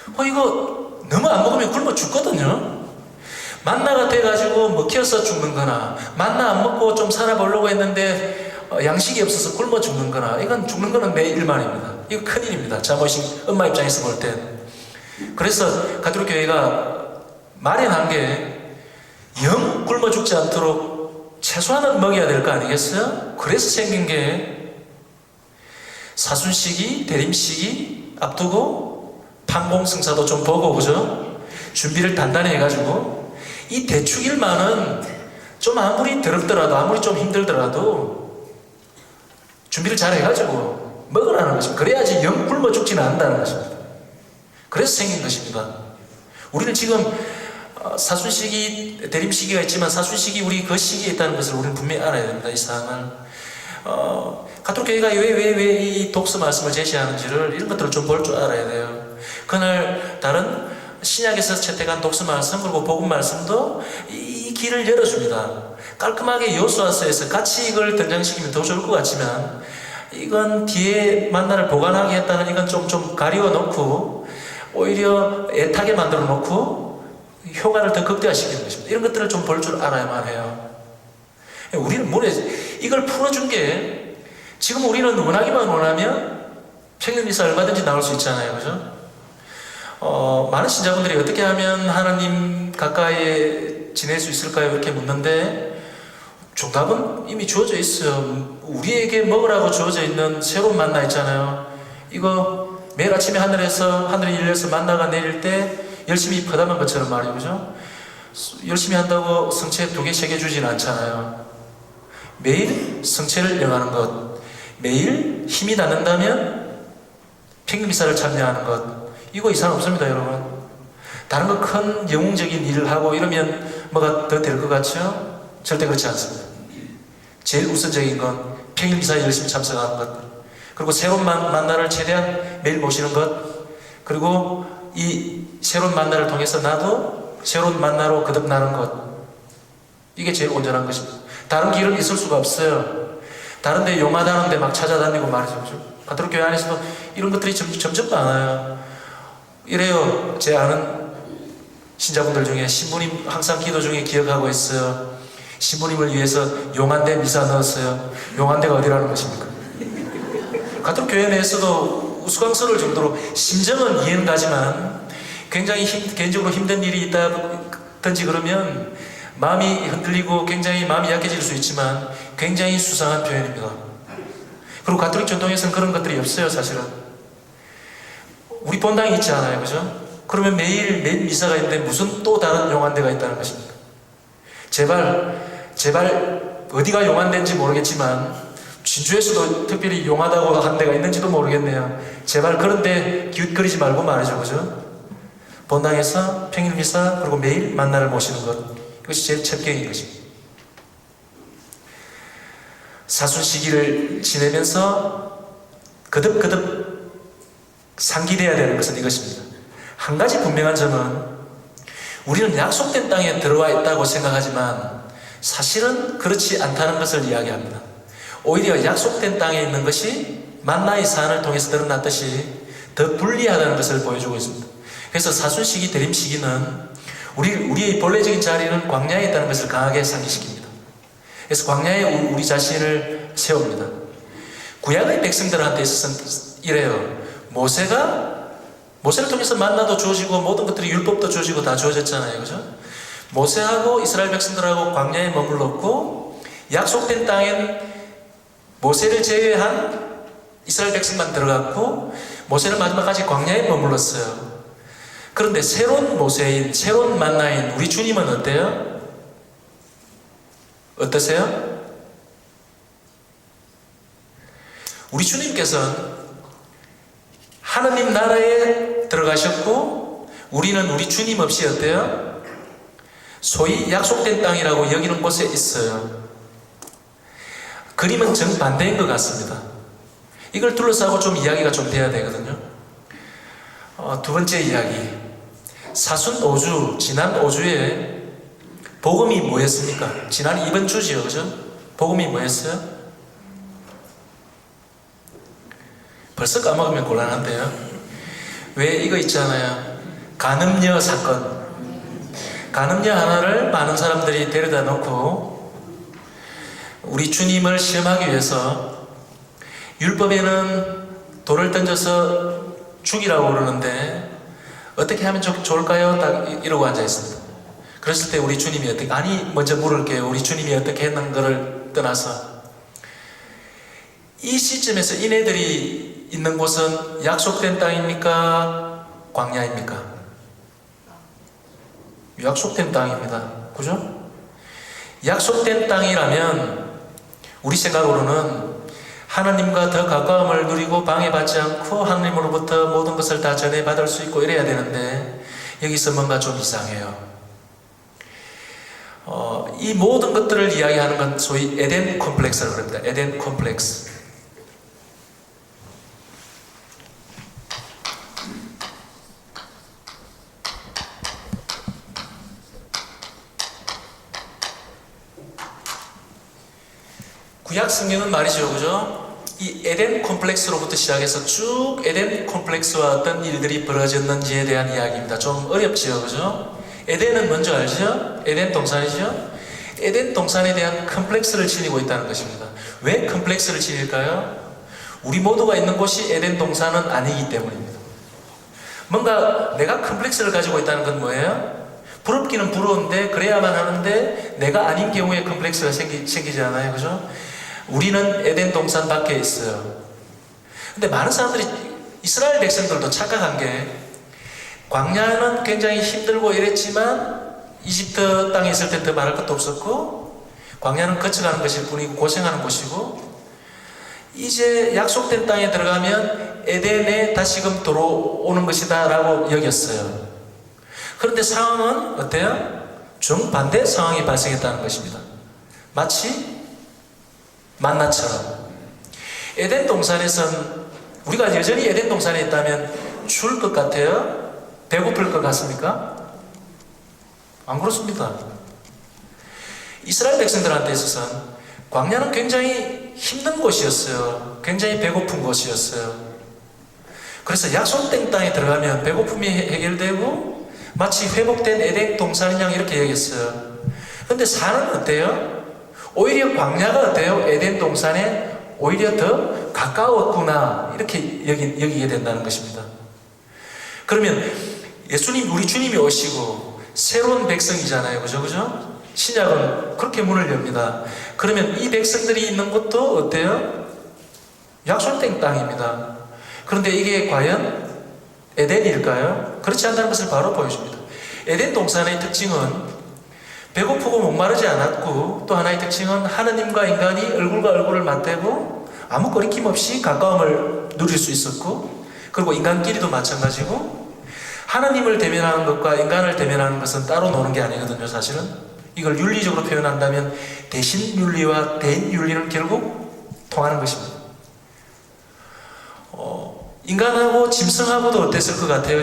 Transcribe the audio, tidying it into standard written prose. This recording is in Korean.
이거 너무 안 먹으면 굶어 죽거든요. 만나가 돼가지고 먹혀서 죽는 거나, 만나 안 먹고 좀 살아보려고 했는데 양식이 없어서 굶어 죽는 거나, 이건 죽는 거는 내 일만입니다. 이거 큰일입니다. 자모신 엄마 입장에서 볼 땐. 그래서 가톨릭 교회가 마련한 게 영 굶어 죽지 않도록 최소한은 먹여야 될 거 아니겠어요? 그래서 생긴 게 사순시기, 대림시기 앞두고 판공승사도 좀 보고, 그죠? 준비를 단단히 해가지고 이 대축일만은 좀 아무리 더럽더라도, 아무리 좀 힘들더라도 준비를 잘 해가지고 먹으라는 것입니다. 그래야지 영 굶어 죽지는 않는다는 것입니다. 그래서 생긴 것입니다. 우리는 지금 사순시기, 대림시기가 있지만 사순시기, 우리 그 시기에 있다는 것을 우리는 분명히 알아야 됩니다. 이 사항을. 가톨릭 교회가 왜 이 독서 말씀을 제시하는지를, 이런 것들을 좀 볼 줄 알아야 돼요. 그날 다른 신약에서 채택한 독서 말씀, 그리고 복음 말씀도 이 길을 열어줍니다. 깔끔하게 여호수아서에서 같이 이걸 등장시키면 더 좋을 것 같지만, 이건 뒤에 만나를 보관하겠다는, 이건 좀 가리워 놓고 오히려 애타게 만들어 놓고 효과를 더 극대화시키는 것입니다. 이런 것들을 좀 볼 줄 알아야만 해요. 우리는 이걸 풀어준 게, 지금 우리는 원하면 평일미사 얼마든지 나올 수 있잖아요. 그죠? 많은 신자분들이 어떻게 하면 하나님 가까이 지낼 수 있을까요? 이렇게 묻는데 정답은 이미 주어져 있어요. 우리에게 먹으라고 주어져 있는 새로운 만나 있잖아요. 이거 매일 아침에 하늘이 열려서 만나가 내릴 때 열심히 퍼담은 것처럼 말이죠. 그죠? 열심히 한다고 성체 2개, 3개 주진 않잖아요. 매일 성체를 영하는 것, 매일 힘이 닿는다면 평일미사를 참여하는 것, 이거 이상 없습니다, 여러분. 다른 거 큰 영웅적인 일을 하고 이러면 뭐가 더 될 것 같죠? 절대 그렇지 않습니다. 제일 우선적인 건 평일미사에 열심히 참석하는 것, 그리고 새로운 만나를 최대한 매일 모시는 것, 그리고 이 새로운 만나를 통해서 나도 새로운 만나로 거듭나는 것, 이게 제일 온전한 것입니다. 다른 길은 있을 수가 없어요. 다른 데 용하다는 데 막 찾아다니고 말이죠. 가톨릭 교회 안에서도 이런 것들이 점점 많아요. 이래요. 제 아는 신자분들 중에 신부님 항상 기도 중에 기억하고 있어요. 신부님을 위해서 용한데 미사 넣었어요. 용한데가 어디라는 것입니까? 가톨릭 교회 내에서도 우스꽝스러울 정도로, 심정은 이해는 가지만 굉장히 개인적으로 힘든 일이 있다든지 그러면 마음이 흔들리고 굉장히 마음이 약해질 수 있지만 굉장히 수상한 표현입니다. 그리고 가톨릭 전통에서는 그런 것들이 없어요. 사실은 우리 본당이 있지 않아요. 그죠? 그러면 매일 미사가 있는데 무슨 또 다른 용한 데가 있다는 것입니까? 제발 어디가 용한 데인지 모르겠지만 진주에서도 특별히 용하다고 한 데가 있는지도 모르겠네요. 제발 그런 데 기웃거리지 말고 말이죠. 그죠? 본당에서 평일미사, 그리고 매일 만나를 모시는 것, 이것이 제일 첫경인 것입니다. 사순시기를 지내면서 거듭 상기되어야 되는 것은 이것입니다. 한 가지 분명한 점은, 우리는 약속된 땅에 들어와 있다고 생각하지만 사실은 그렇지 않다는 것을 이야기합니다. 오히려 약속된 땅에 있는 것이 만나의 사안을 통해서 드러났듯이 더 불리하다는 것을 보여주고 있습니다. 그래서 사순시기, 대림시기는 우리의 본래적인 자리는 광야에 있다는 것을 강하게 상기시킵니다. 그래서 광야에 우리 자신을 세웁니다. 구약의 백성들한테 있어서는 이래요. 모세를 통해서 만나도 주어지고 모든 것들이 율법도 주어지고 다 주어졌잖아요. 그죠? 모세하고 이스라엘 백성들하고 광야에 머물렀고, 약속된 땅엔 모세를 제외한 이스라엘 백성만 들어갔고, 모세는 마지막까지 광야에 머물렀어요. 그런데 새로운 모세인, 새로운 만나인 우리 주님은 어때요? 어떠세요? 우리 주님께서는 하나님 나라에 들어가셨고, 우리는 우리 주님 없이 어때요? 소위 약속된 땅이라고 여기는 곳에 있어요. 그림은 정반대인 것 같습니다. 이걸 둘러싸고 좀 이야기가 좀 돼야 되거든요. 두 번째 이야기. 사순 5주, 지난 5주에 복음이 뭐였습니까? 지난 이번 주지요, 그죠? 복음이 뭐였어요? 벌써 까먹으면 곤란한데요. 왜 이거 있잖아요. 간음녀 사건. 간음녀 하나를 많은 사람들이 데려다 놓고 우리 주님을 시험하기 위해서 율법에는 돌을 던져서 죽이라고 그러는데 어떻게 하면 좋을까요? 딱 이러고 앉아있습니다. 그랬을 때 우리 주님이 어떻게, 아니 먼저 물을게요. 우리 주님이 어떻게 했는 거를 떠나서 이 시점에서 이네들이 있는 곳은 약속된 땅입니까? 광야입니까? 약속된 땅입니다. 그죠? 약속된 땅이라면 우리 생각으로는 하나님과 더 가까움을 누리고 방해받지 않고 하나님으로부터 모든 것을 다 전해받을 수 있고 이래야 되는데 여기서 뭔가 좀 이상해요. 이 모든 것들을 이야기하는 건 소위 에덴 콤플렉스라고 합니다. 에덴 콤플렉스. 구약 성경은 말이죠, 그죠? 이 에덴 콤플렉스로부터 시작해서 쭉 에덴 콤플렉스와 어떤 일들이 벌어졌는지에 대한 이야기입니다. 좀 어렵지요, 그죠? 에덴은 뭔지 알죠? 에덴 동산이죠? 에덴 동산에 대한 컴플렉스를 지니고 있다는 것입니다. 왜 컴플렉스를 지닐까요? 우리 모두가 있는 곳이 에덴 동산은 아니기 때문입니다. 뭔가 내가 컴플렉스를 가지고 있다는 건 뭐예요? 부럽기는 부러운데 그래야만 하는데 내가 아닌 경우에 컴플렉스가 생기지 않아요, 그죠? 우리는 에덴 동산 밖에 있어요. 근데 많은 사람들이, 이스라엘 백성들도 착각한 게 광야는 굉장히 힘들고 이랬지만 이집트 땅에 있을 때 더 말할 것도 없었고 광야는 거쳐가는 것일 뿐이고 고생하는 곳이고 이제 약속된 땅에 들어가면 에덴에 다시금 들어오는 것이다 라고 여겼어요. 그런데 상황은 어때요? 정반대 상황이 발생했다는 것입니다. 마치 만나처럼 에덴 동산에선 우리가 여전히 에덴 동산에 있다면 추울 것 같아요? 배고플 것 같습니까? 안 그렇습니다. 이스라엘 백성들한테 있어서는 광야는 굉장히 힘든 곳이었어요. 굉장히 배고픈 곳이었어요. 그래서 약속된 땅에 들어가면 배고픔이 해결되고 마치 회복된 에덴 동산인 양 이렇게 여겼어요. 그런데 산은 어때요? 오히려 광야가 어때요? 에덴 동산에 오히려 더 가까웠구나 이렇게 여기게 된다는 것입니다. 그러면 예수님, 우리 주님이 오시고 새로운 백성이잖아요, 그죠? 신약은 그렇게 문을 엽니다. 그러면 이 백성들이 있는 곳도 어때요? 약속된 땅입니다. 그런데 이게 과연 에덴일까요? 그렇지 않다는 것을 바로 보여줍니다. 에덴 동산의 특징은 배고프고 목마르지 않았고 또 하나의 특징은 하느님과 인간이 얼굴과 얼굴을 맞대고 아무 거리낌 없이 가까움을 누릴 수 있었고 그리고 인간끼리도 마찬가지고 하나님을 대면하는 것과 인간을 대면하는 것은 따로 노는 게 아니거든요. 사실은 이걸 윤리적으로 표현한다면 대신 윤리와 대인 윤리는 결국 통하는 것입니다. 인간하고 짐승하고도 어땠을 것 같아요?